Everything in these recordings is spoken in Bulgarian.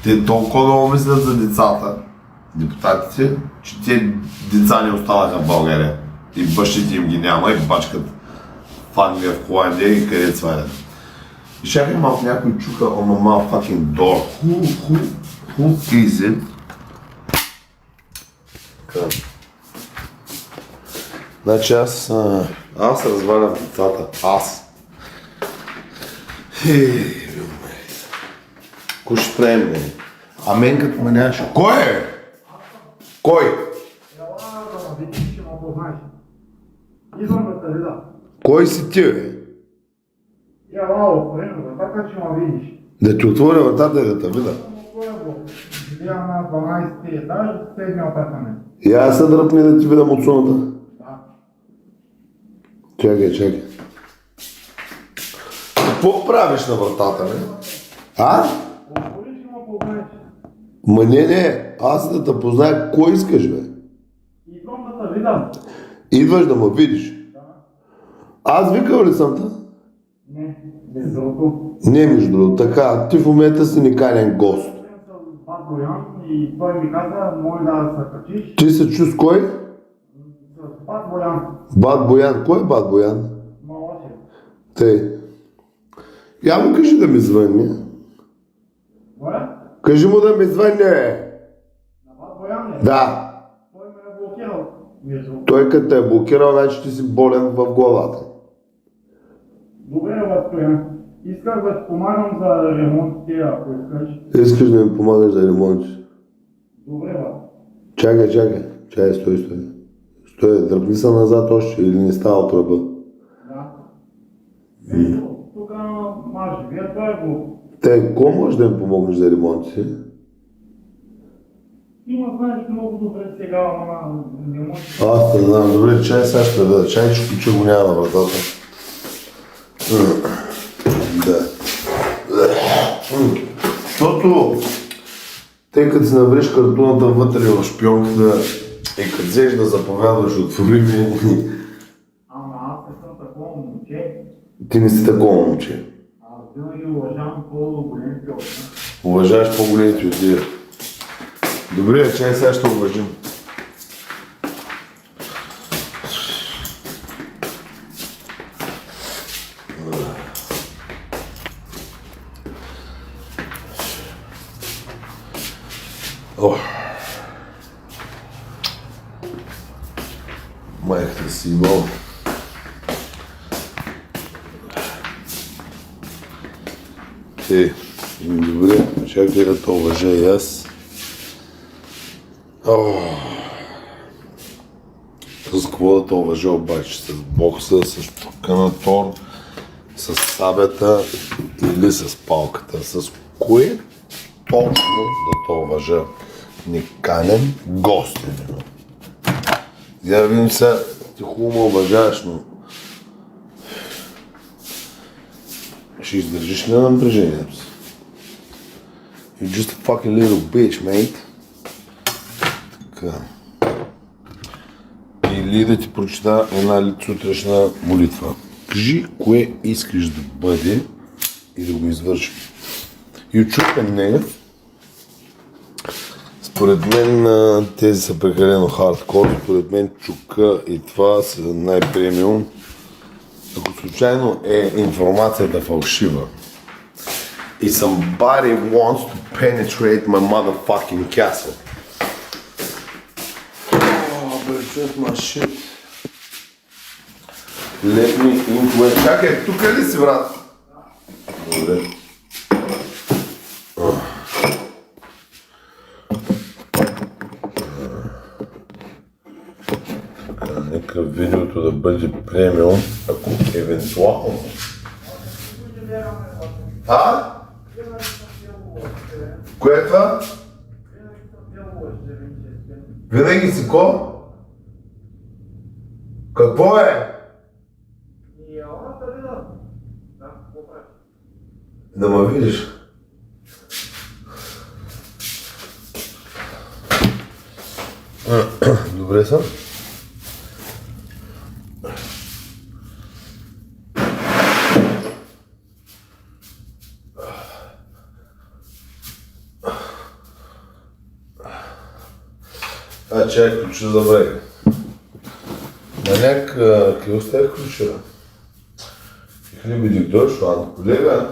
Те толкова много мислят за децата, депутатите, че те деца не останаха в България. И бащите им ги няма и бачкат в Англия, в Холандия и къде свалят. И чакай малко някой чука on my motherfucking door. Who is it? Значи аз развалям децата. Аз. Кой ще правим, бе? А мен като ме нямаше. Кой е? Кой? Ела да ме видиш, че ме познаеш. Идвам да те видя. Кой си ти, бе? Ела, отвори вратата, че ме видиш. Да ти отворя вратата и да те видя. Живея на 12-ти етаж, седми опетане. И аз се дръпни да ти видам от суната. Да. Чакай. Какво правиш на вратата, бе? А? Отвори, че ме познаеш. Ма не, аз да те позная, кой искаш, бе? Идвам да те видя. Идваш да ме видиш. Да. Аз викал ли съм те? Не, без другото. Не, между другото, така, ти в момента си неканен гост. С Бат Боян и той ми каза, може да се качиш. Ти се чу с кой? С Бат Боян. Бат Боян. Кой е Бат Боян? Малашев. Тъй. Я му кажи да ми звънне. Моля? Кажи му да ми звънне. На Бат Боян ли? Да. Той ме е блокирал. Между. Той като те е блокирал, значи ти си болен в главата. Добре, Бат Боян. Исках да ти помагам за ремонтите, ако искаш. Искаш да ми помагаш за ремонти? Добре, Бат. Чакай. Стой. Стой, дръпни се назад още или не става от ръба. Да. Ето, тук може би това е го. Те, кой може да ми помогнеш за ремонтите? Ти ме знаеш много добре сега, ама не може. Аз не знам, добре, чай сега ще видя. Чай, че го няма на вратата. Да. Защото тъй като си навриш картуната вътре в шпионката и като взеш да заповядваш отвори ми, Ама аз не съм такова момче. ти не си такова момче. Аз винаги уважавам по-големите от мен. Уважаваш по-големите от тия. Добре, чай сега ще уважим. Майката си имал. Добре, чакай да те уважа и аз. С какво да те уважа обаче? С бокса, с чука на Тор, с сабята или с палката? С кое точно да те уважа? Неканен гостин. Я видим сега, ти хубаво ме уважаваш, но ще издържиш ли на напрежението си? You're just a fucking little bitch, mate. Така. Или да ти прочита една сутрешна молитва. Кажи кое искаш да бъде и да го извърши. YouTube е негатив. Според мен тези са прекалено хардкор, според мен чука и това са най-премиум. Ако случайно е информацията фалшива и somebody wants to penetrate my motherfucking castle. But just my shit. Let me influence. Чакай, тук ли си, брат? Добре. Нека видеото да бъде премиум, ако евентуално. Кое е това? Винаги си ко? Какво е? Да ме видиш. Добре съм. Чакай, ключа забравих. Маняк, къде оставих ключа? Ich liebe dich Deutschland, Kollege.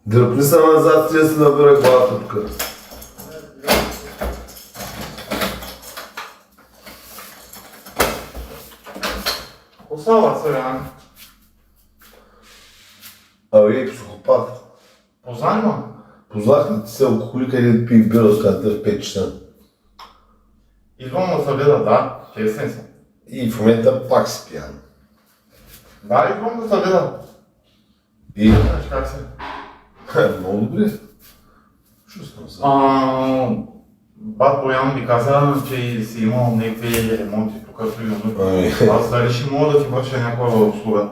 Дръпни се назад, ти си набира главата тук. Остава се, Ян. Абе, психопат. Познай ма. Познах ли ти се алкохолика или пих бира с кантър в 5 часа? Идвам да събеда, да. Честен съм. И в момента пак си пиян. Да, идвам да събеда. И? Знаеш как се? Много добре. Чувствам се. Бат Боян ми каза, че си имал някакви ремонти тук, примерно. Аз дали ще мога да ти върша някаква услуга?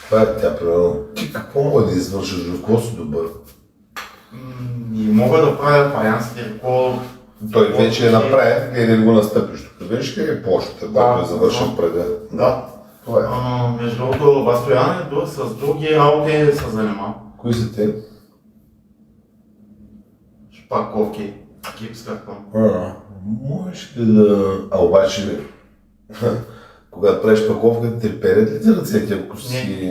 Това е тя, примерно. Ти какво мога да извършиш? В какво си добър? И мога да правя паянски рекорд. Той вече е направен, гледай ли го настъпиш тук. Виж къде е площата, когато е завършен прега. Да. Това е. Между другото, Бастоян с други работи се занимава. Кои са те? Шпаковки, гипс картон. Можеш ли да... Обаче, когато правиш паковка, те перят ли ти ръцете, ако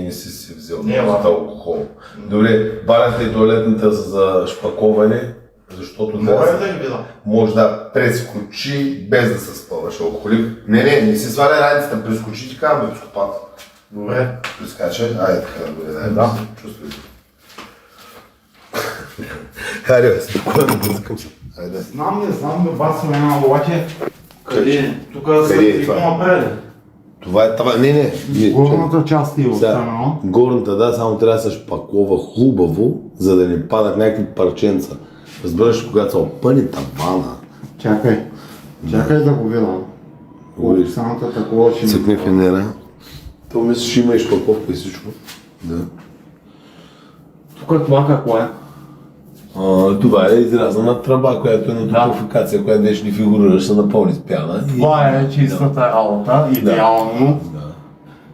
не си взел за алкохол? Добре, банята и туалетната са за шпаковане, защото да ги видя. може да прескочи без да се спъваш алкохолик. Не си сваля раницата, прескочи ти казвам, бе, психопат. Добре. Прескачай, айде така, добре, да. Чувствай. Хайде, бе, спокойно, бъзъкам се. Айде. Знам, Бастоян, обаче къде? Тук са тихо напред. Това е това, не. Горната част е останала. Горната, да, само трябва да се шпакова хубаво, за да не падат някакви парченца. Разбираш, когато се опъни тавана. Чакай да го видам. Самата такова ще Цъкни фенера. То мисля, че има и шпаковка и всичко. Да. Тук това какво е? Това е изрязана тръба, която е на топофикация, която вече не фигурираш, се напълни с пяна. Това е чистата работа, идеално.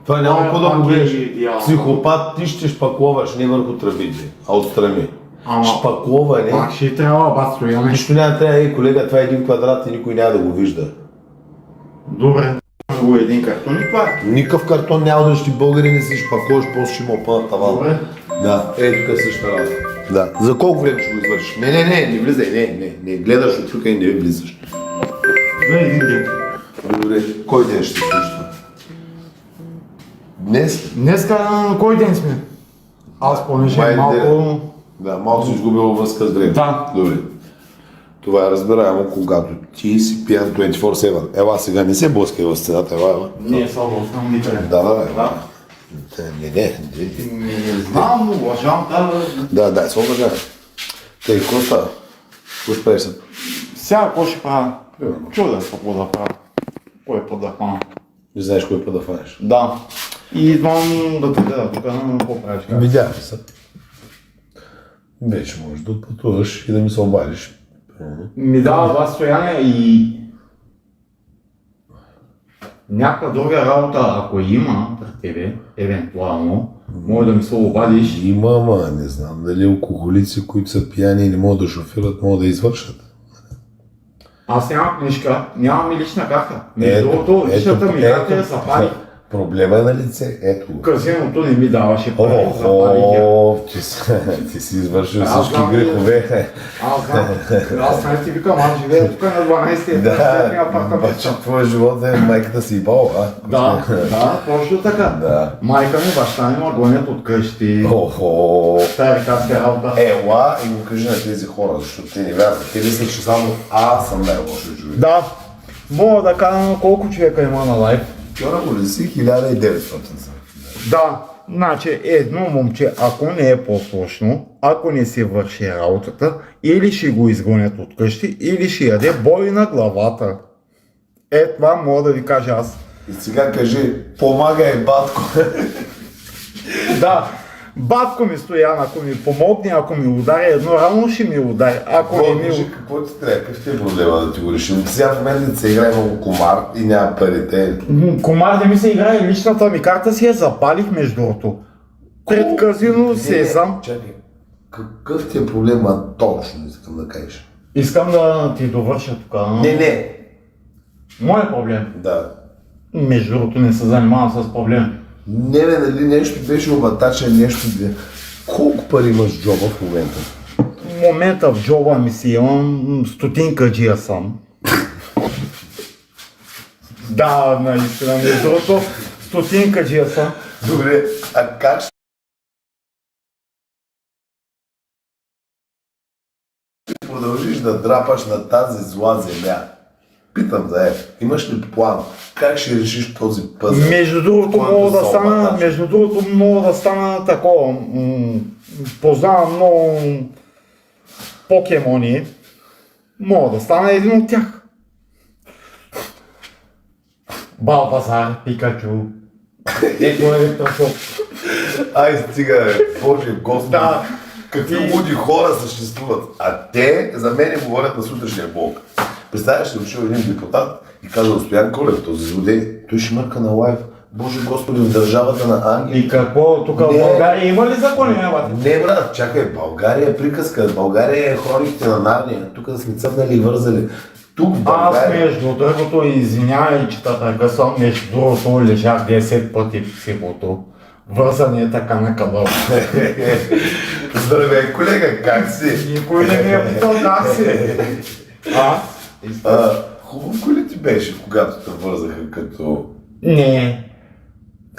Това няма какво да го видиш. Психопат, ти ще шпакловаш не върху тръбите, а отстрани. Шпакловане. Пак ще трябва Бастоян. Нищо няма трябва, колега, това е 1 квадрат и никой няма да го вижда. Добре, го един картон и това е. Никакъв картон няма да ще българи не си шпакловаш, после ще има опънат таван. Добре. Да, тук е същата работа. Да. За колко време ще го извършиш? Не влизай, не. Гледаш от тук и не влизаш. За един ден. Добре, кой ден ще се случи това? Днес? Днеска на кой ден сме? Аз понеже малко... Да, малко си изгубил връзка с време. Да. Добре. Това е разбираемо, когато ти си пиян 24/7. Ела сега не се блъскай в сцената, ела. Не, само съм никъде. Да. Не. Не знам, уважавам, Да, се уважавам. Тъй, какво става? Какво ще правиш? Сега какво ще правя? Чудя се какво да правя. Кой път да хвана? Не знаеш кой път да фанеш? Да. И идвам да те гледа тук, какво правиш? Видяхме се. Вече можеш да отпътуваш и да ми се обадиш. Ми дава това стояние и някаква друга работа, ако има при тебе, евентуално, може да ми се обадиш. Има, ама не знам дали алкохолици, които са пияни и не могат да шофират, могат да извършат. Аз нямам книжка, нямам и лична карта. Между другото, личната ми карта е запали. Проблема е на лице, ето го. Казиното не ми даваше пари, запали ги. Ти си извършил всички грехове. Аз знам ти викам, аз живея тук на 12-ти апартамент. Обаче твоя живот е майката си ибал, а? Да, точно така. Майка ми, баща ми ме гонят от къщи. Тая викарска работа. Ела и го кажи на тези хора, защото те не вярват. Те мислят, че само аз съм най-лошо човек. Да. Мога да кажа колко човека има на лайв. Вчера го ли си 1900 са. Да, значи едно момче, ако не е послушно, ако не си върши работата, или ще го изгонят от къщи, или ще яде бой на главата. Това мога да ви кажа аз. И сега кажи, помагай, батко. Да, Батко ми Стоян, ако ми помогне, ако ми удари едно рамо, ще ми удари. Ако не ми... Кажи, какво ти трябва? Какъв ти е проблема да ти го решим? Сега в момента се играе много комар и няма парите. Комар не ми се играе, личната ми карта си я запалих между другото. Пред казино Сезам. Чакай, какъв ти е проблема точно, искам да кажеш? Искам да ти довърша тук. Не. Моят проблем. Да. Между другото не се занимавам с проблем. Не, нали нещо беше обатачен, нещо бе. Колко пари имаш в джоба в момента? В момента в джоба ми си имам стотинка джия съм. Да, наистина, между другото, стотинка джия съм. Добре, а как ще продължиш да драпаш на тази зла земя? Питам за имаш ли план? Как ще решиш този пъзъл? Между другото мога да стана такова. Познавам много покемони. Мога да стана един от тях. Балбазар, Пикачу. Ето е такова. Ай, стига, бе, Боже, Господи. Да. Какви луди хора съществуват. А те за мен говорят на сутрешния блок. Представяш ли, учил един депутат и казал Стоян Колев, този злодей, той ще мърка на лайв. Боже Господи, в държавата на Англия. И какво? Тук в България има ли закони? Не, брат, чакай, България е приказка. България е хрониките на Нарния. Тук да сме цъфнали и вързали. Тук в България... Аз между другото, извинявай, че така съм, между другото лежах 10 пъти в психото. Вързан е така на кълъл. Здравей, колега, как си? Никой не ми е питал как си. Хубаво ли ти беше, когато те вързаха като... Не.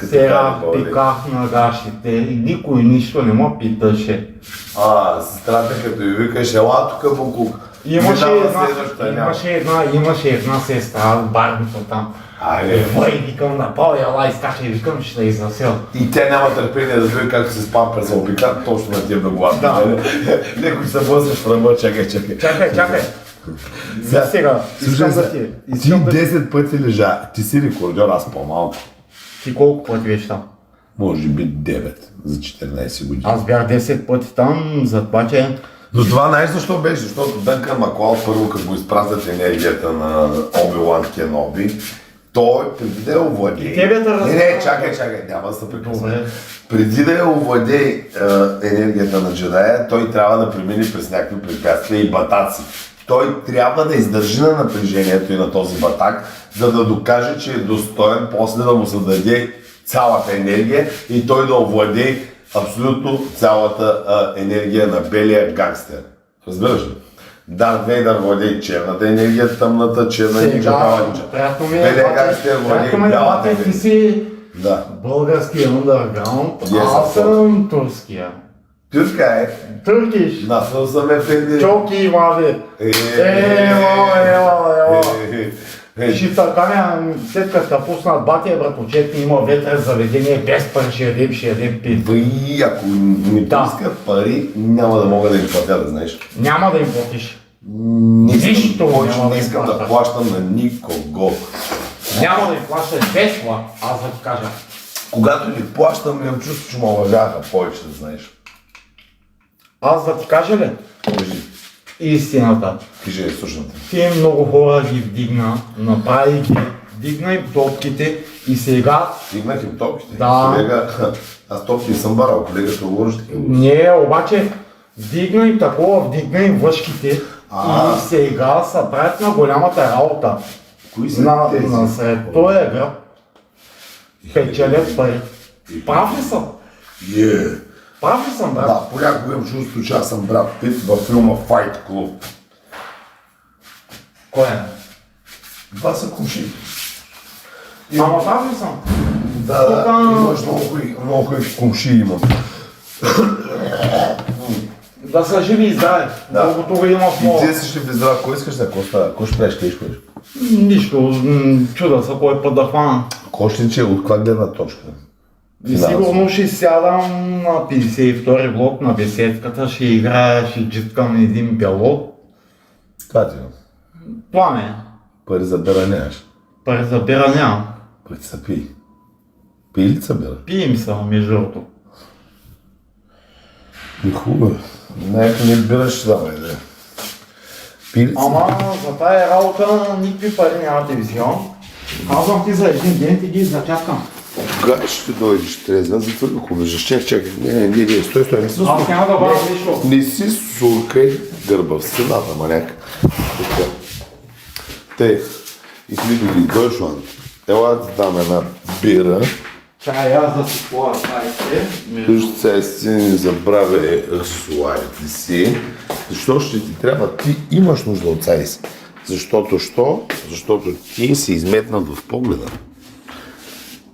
Сега Боли? пиках на гащите и никой нищо не ме питаше. Сестрата като и викаш, ела тук Букук. Имаше една сестра, барното там. Вой, викам, напал, ела, изкача и викам, ще да изнасил. И тя няма търпение да види как се спампер за опикат точно на тия главата. Да. Некой се блъснеш в ръба, чакай. Чакай. Сега, искам да ти... Ти 10 пъти лежа, ти си рекордьор, аз по-малко. Ти колко пъти беше там? Може би 9 за 14 години. Аз бях 10 пъти там, за това, че... Но това знаеш защо беше? Защото Дънкан Маклауд първо, като го изпразнат енергията на Оби-Уан Кеноби, той преди да я овладее... Не, чакай, няма да се приказва. Преди да я овладее енергията на джедая, той трябва да премине през някакви препятствия и батаци. Той трябва да издържи на напрежението и на този батак, за да докаже, че е достоен после да му се даде цялата енергия и той да овладее абсолютно цялата енергия на белия гангстер. Разбираш ли? Дарт Вейдър владее черната енергия, тъмната, черна нинджа, бяла нинджа. Белия гангстер владее бялата енергия. Ти си българския underground, аз съм турския. Турска е. Туркиш. Насъл съм преди. Чоки има бе. Ева. Ще така след като те пуснат батия, братовчет ми има ветре заведение, без пари ще ядем пит. Ако ми пускат пари, няма да мога да им платя, да знаеш. Няма да им платиш. Нищо не искам да плащам на никого. Няма да им плащаш без това, аз да ти кажа. Когато ни плащам, имам чувство, че ме уважаваха повече, да знаеш. Аз да ти кажа ли? Кажи. Истината. Кажи, слушам те. Ти много хора ги вдигна, направи ги, вдигна им топките и сега... Вдигнах им топките? Да. Колега, аз топки съм барал, колегата говориш такива. Не, обаче вдигна им такова, вдигна им въшките и сега са правят на голямата работа. Кои са тези? Насред този гръб печелят пари. Прав ли съм? Прав ли съм, брат? Да, понякога имам чувство, че аз съм брат Пит във филма Fight Club. Кой е? Това са куши. Ама прав ли съм? Да, имаш много хубави кумши имам. Да са живи и здрави. Много тук има в моя. И ти си ще ви здрав, кой искаш да коста? Кой ще правиш, къде ще правиш? Нищо, чуда са кой път да хвана. Кой ще че от каква гледна точка? И сигурно ще сядам на 52-ри блок на беседката, ще играя, ще джиткам един пилот. Това ти е. Това ме е. Пари за бера нямаш. Пари за бера нямам. Пари са пи. Пи ли са бера? Пием са, между другото. Хубаво. Нека не бираш да бе. Пилица. Ама за тая работа никакви пари няма да ви взимам. Казвам ти за един ден, ти ги зачаткам. Кога ще дойдеш трезва? Затова ако обиждаш. Чакай. Не, стой, не си Аз няма да бъда нищо. Не си суркай гърба в стената, маняк. Така. Те, и ти ми дойдеш, ела да ти дам една бира. Чай, аз да си плая сайте. Също сега си не забравяй слайдите си, защото ще ти трябва, ти имаш нужда от сайз. Защото що? Защото ти си изметнат в погледа.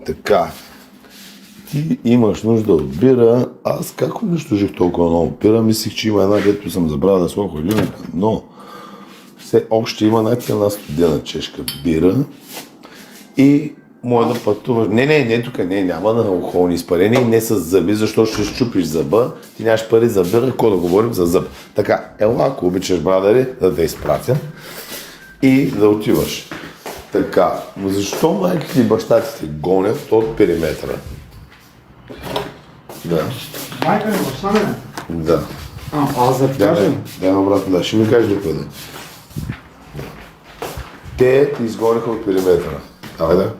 Така. Ти имаш нужда от бира. Аз как унищожих толкова много бира? Мислих, че има една, дето съм забравил да сложа хладилника, но все още има една студена чешка бира и може да пътуваш. Не, тук няма на алкохолни изпарения и не с зъби, защото ще щупиш зъба, ти нямаш пари за бира, ако да говорим за зъб. Така, ела, ако обичаш, брадари, да те изпратя и да отиваш. Така, но защо майките и бащата те гонят от периметъра? Да. Майка ми, баща ми. Да. Аз да ти кажа. Да, обратно, да. Ще ми кажеш докъде. Те ти изгониха от периметъра. Давай да.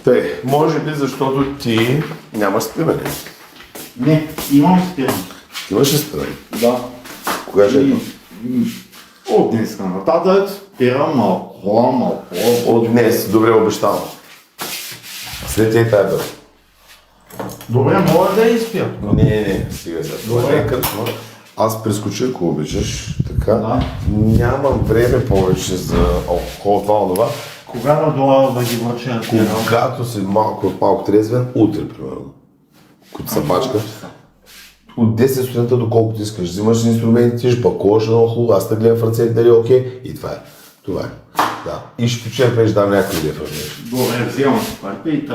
Те, може би защото ти нямаш спиране. Не, имам спиране. Имаш ли спиране? Да. Кога ще е? От днеска нататък спирам малко. От днес, добре обещавам. След тя тая бе. Добре, мога да я изпия. Не, стига сега. Това е късно. Аз прескоча, ако обичаш, така. Да. Нямам време повече за алкохол, това. Кога да дойда да ги върша? Когато си малко трезвен, утре, примерно. Като са бачка. От 10 сутринта до колкото искаш. Взимаш инструменти, ще пакуваш едно хубаво, аз те гледам в ръцете, дали е окей. И това е. Да. И ще почерпеш да някой да е Добре, взимам си парите и